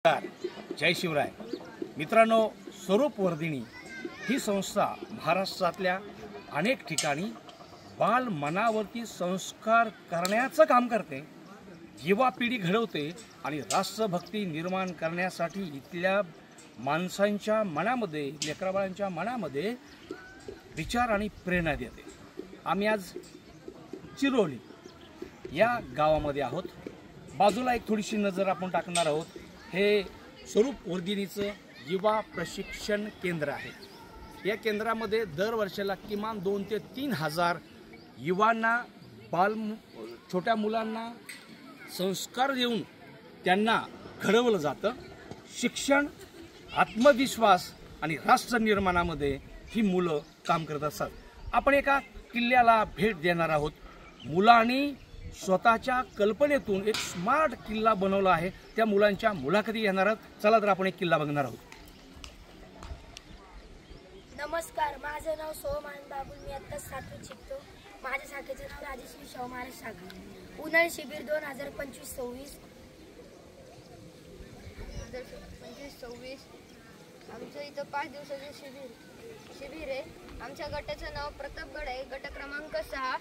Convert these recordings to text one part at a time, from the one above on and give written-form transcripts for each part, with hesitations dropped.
जय शिवराय मित्रांनो, स्वरूप वर्धिनी ही संस्था महाराष्ट्रातल्या अनेक ठिकाणी बाल मनावरती संस्कार करण्याचं काम करते, युवा पिढी घडवते आणि राष्ट्रभक्ती निर्माण करण्यासाठी इथल्या माणसांच्या मनामध्ये, लेकराबाळांच्या मनामध्ये विचार आणि प्रेरणा देते। आम्ही आज चिरोली या गावामध्ये आहोत। बाजूला एक थोडीशी नजर आपण टाकणार आहोत। हे स्वरूप वर्धिनीचं युवा प्रशिक्षण केंद्र आहे। या केंद्रामध्ये दर वर्षाला किमान 2 ते 3 हजार युवांना, छोट्या मुलांना संस्कार देऊन त्यांना घडवलं जातं। शिक्षण, आत्मविश्वास आणि राष्ट्र निर्माणामध्ये ही मुलं काम करत असतात। आपण एका किल्ल्याला भेट देणार आहोत। मुलांनी स्वतःच्या कल्पनेतून एक स्मार्ट किल्ला बनवला आहे। त्या मुलांच्या मुलाखती घेणार आहोत। चला तर आपण एक किल्ला बघणार आहोत। नमस्कार, माझं नाव सोहमान बाबुल, मी आता 7वीत शिकतो। माझ्या शाखेचं नाव राजश्री शाहू महाराज शाखा। उन्हाळी शिबिर 2025-26 आमचं इथं 5 दिवसाचे शिबिर आहे। आमच्या गटाचं नाव प्रतापगड आहे, गट क्रमांक 6।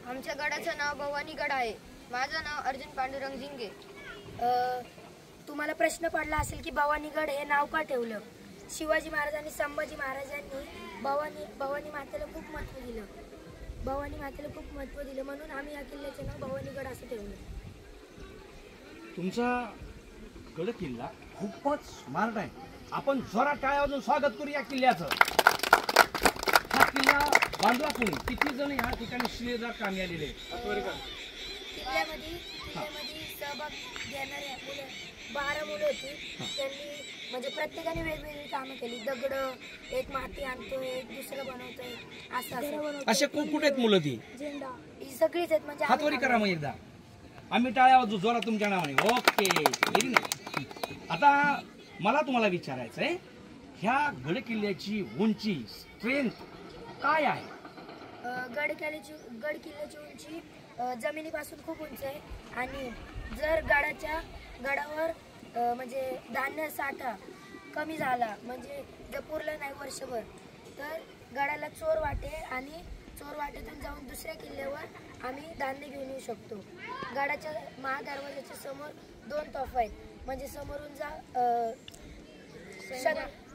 आमच्या गडाचं नाव भवानीगड आहे। माझं नाव अर्जुन पांडुरंग झिंगे। तुम्हाला प्रश्न पडला असेल की भवानीगड हे नाव का ठेवलं? शिवाजी महाराज आणि संभाजी महाराजांनी भवानी मातेला खूप महत्त्व दिलं, म्हणून आम्ही या किल्ल्याचं नाव भवानीगड असं ठेवलं। तुमचा गड किल्ला खूपच स्मार्ट आहे। आपण जोरात टाळ्या वाजवून स्वागत करू या किल्ल्याचं। हा किल्ला बांधला कोणी? किती जण या ठिकाणी शिलेदार कामी आलेले? किल्ल्यामध्ये सहभाग घेणारे 12 मुलं होती। त्यांनी म्हणजे प्रत्येकाने वेगवेगळी कामं केली। दगड, एक माती आणतोय, एक दुसरं बनवतोय, असं असे कुठे आहेत मुलं? ती झेंडा ही सगळीच आहेत। म्हणजे हात वरी करा मग एकदा, आम्ही टाळ्या वाजवू जोरात तुमच्या नावाने। Okay, very nice. आता मला तुम्हाला विचारायचं आहे, ह्या गड किल्ल्याची उंची, स्ट्रेंथ काय आहे? गड किल्ल्याची उंची जमिनीपासून खूप उंच आहे आणि जर गडावर म्हणजे धान्य साठा कमी झाला, म्हणजे जर पुरलं नाही वर्षभर, तर गडाला चोर वाटे आणि चोर वाटेतून जाऊन दुसऱ्या किल्ल्यावर आम्ही धान्य घेऊन येऊ शकतो। गडाच्या महादरवाजाच्या समोर 2 तोफा आहेत, म्हणजे समोरून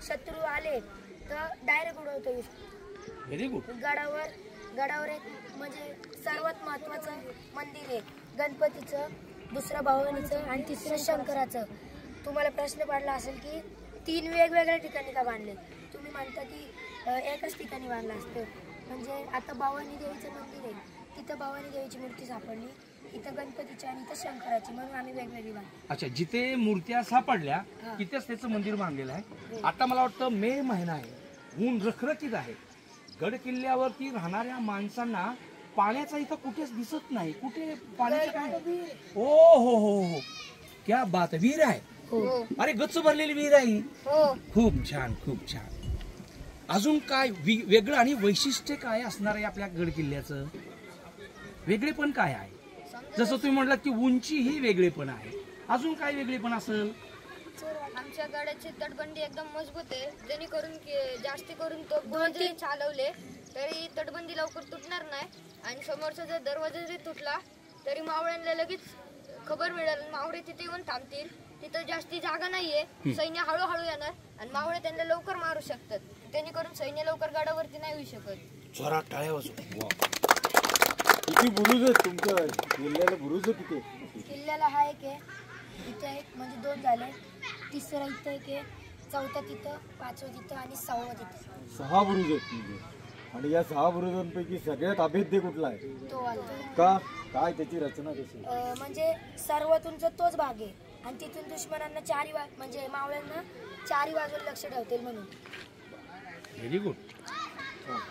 शत्रू आले तर डायरेक्ट उडवता येऊ शकतो। Very good. गडावर एक म्हणजे सर्वात महत्त्वाचं मंदिर आहे, गणपतीचं, दुसरं भवानीचं आणि तिसरं शंकराचं। तुम्हाला प्रश्न पडला असेल की 3 वेगवेगळ्या ठिकाणी का बांधले? तुम्ही म्हणता की एकाच ठिकाणी बांधलं असतं। म्हणजे आता भवानी देवीचं मंदिर आहे, तिथं भवानी देवीची मूर्ती सापडली, इथं गणपतीची आणि इथं शंकराची, म्हणून आम्ही वेगवेगळी बांधली। अच्छा, जिथे मूर्त्या सापडल्या तिथेच त्याचं मंदिर बांधलेलं आहे। आता मला वाटतं मे महिना आहे, ऊन रखरखीत आहे। गड किल्ल्यावरती राहणाऱ्या माणसांना पाण्याचा इथं कुठेच दिसत नाही। कुठे पाण्याचं काय? ओ हो हो हो, क्या बात, विहीर आहे? अरे गच्च भरलेली विहीर आहे। खूप छान, खूप छान। अजून काय वेगळं आणि वैशिष्ट्य काय असणार आहे आपल्या गड किल्ल्याचं? वेगळेपण काय आहे? जसं तुम्ही म्हटलं की उंची ही वेगळेपण आहे, अजून काय वेगळेपण असेल? आमच्या गडाची तटबंदी एकदम मजबूत आहे, जेणेकरून जास्ती करून तो जरी चालवले तरी तटबंदी लवकर तुटणार नाही। आणि समोरचा जर दरवाजा जरी तुटला तरी मावळ्यांना लगेच खबर मिळेल, मावळे तिथे येऊन थांबतील। तिथं जास्ती जागा नाहीये, सैन्य हळूहळू येणार आणि मावळे त्यांना लवकर मारू शकतात, जेणेकरून सैन्य लवकर गडावरती नाही येऊ शकत। जोरात टाळ्या वाजवा। किती बुरुज आहेत तुमच्या किल्ल्याला? बुरुज किती? किल्ल्याला हा एक आहे, इथं एक म्हणजे 2 झाले, तिसरा इथं एक आहे, चौथा तिथं, 5वं तिथं आणि 6वं तिथं। 6 बुरुज आहेत म्हणजे। आणि या 6 बुरुजांपैकी सगळ्यात अभेद्य कुठला आहे? तो वाला का? काय त्याची रचना कशी? म्हणजे सर्वात उंच तोच भाग आहे आणि तिथून दुश्मनांना म्हणजे मावळ्यांना 4 बाजूला लक्ष ठेवतील म्हणून। Very good.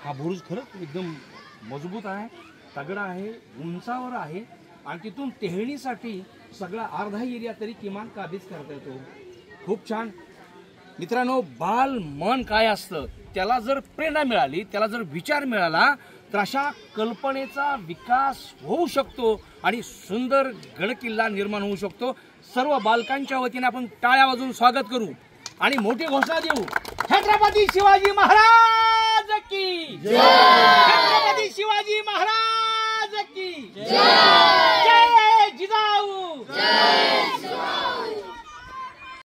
हा बुरुज खरंच एकदम मजबूत आहे, तगडा आहे, उंचावर आहे आणि तिथून टेहळणीसाठी सगळा अर्धा एरिया तरी किमान काबीज करता येतो। खूप छान। मित्रांनो, बाल मन काय असतं, त्याला जर प्रेरणा मिळाली, त्याला जर विचार मिळाला, तर अशा कल्पनेचा विकास होऊ शकतो आणि सुंदर गड किल्ला निर्माण होऊ शकतो। सर्व बालकांच्या वतीने आपण टाळ्या वाजवून स्वागत करू आणि मोठी घोषणा देऊ, छत्रपती शिवाजी महाराज की जय, छत्रपती शिवाजी महाराज की जय.